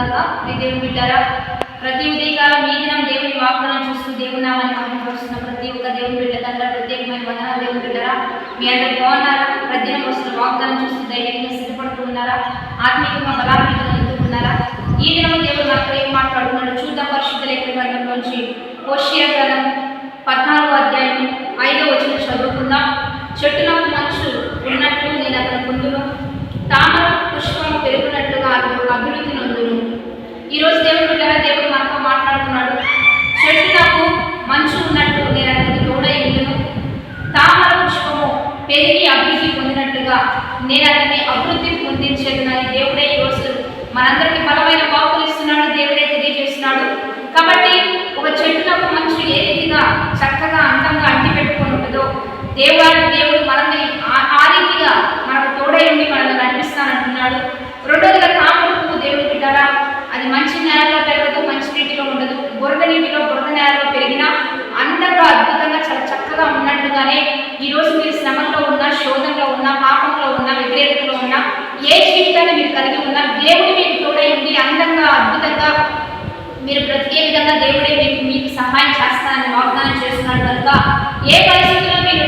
గాక. దేవుని బిడ్డారా, ప్రతి ఉదయకాలం ఈ దినం దేవుని వాగ్దానం చూస్తూ దేవుని నామాన్ని మహిమపరుస్తున్న ప్రతి ఒక్క దేవుని బిడ్డ తండ్రి ప్రత్యేకమైన వందనాలు. దేవుని బిడ్డారా, మీ అందరు బాగున్నారా? ప్రతిదినం వస్తున్న వాగ్దానం చూస్తూ ధైర్యంగా సిద్ధపడుతూ ఉన్నారా? ఆత్మీయంగా బలాత్మకంగా ఎదుర్కొన్నారా? ఈ దినం దేవుడు మనతో ఏం మాట్లాడుతున్నాడు చూద్దాం. పరిశుద్ధ లేఖన గ్రంథంలోంచి హోషేయ గ్రంథం 14వ అధ్యాయం 5వ వచనం చదువుకుందాం. చెట్టునకు మంచు ఉన్నట్లు నేను అతను పొందును, తామర పుష్పము పెరుగునట్లుగా అతను అభివృద్ధి నొందును. ఈరోజు దేవుడు బిడ్డరా, దేవుడు మనతో మాట్లాడుతున్నాడు. చెట్టునకు మంచు ఉన్నట్టు నేను అతనికి తోడై ఉండును, తామర పుష్పము పెరిగి అభివృద్ధి పొందినట్లుగా నేను అతన్ని అభివృద్ధి పొందించేదని దేవుడే ఈరోజు మనందరికీ బలమైన వాక్కులు ఇస్తున్నాడు. దేవుడే తెలియజేస్తున్నాడు. కాబట్టి ఒక చెట్టునకు మంచు ఏ రీతిగా చక్కగా అందంగా అంటి పెట్టుకొని ఉంటుందో, దేవుడు మనల్ని ఆ రీతిగా మనకు తోడై ఉండి మనల్ని నడిపిస్తానంటున్నాడు. రెండోదిగా తామర పువ్వు దేవుడు బిడ్డారా, అది మంచి నేలలో పెరగదు, మంచి నీటిలో ఉండదు. బురద నీటిలో బురద నేలలో పెరిగినా అందంగా అద్భుతంగా చాలా చక్కగా ఉన్నట్టుగానే ఈరోజు మీరు శ్రమంలో ఉన్నా, శోధనలో ఉన్నా, పాపంలో ఉన్నా, వ్యతిరేకతలో ఉన్నా, ఏ జీవితాన్ని మీరు కలిగి ఉన్నా దేవుడు మీకు తోడై ఉండి అందంగా అద్భుతంగా మీరు బ్రతికే విధంగా దేవుడే మీకు సహాయం చేస్తానని వాగ్దానం చేస్తున్నాడు. కనుక ఏ పరిస్థితుల్లో మీరు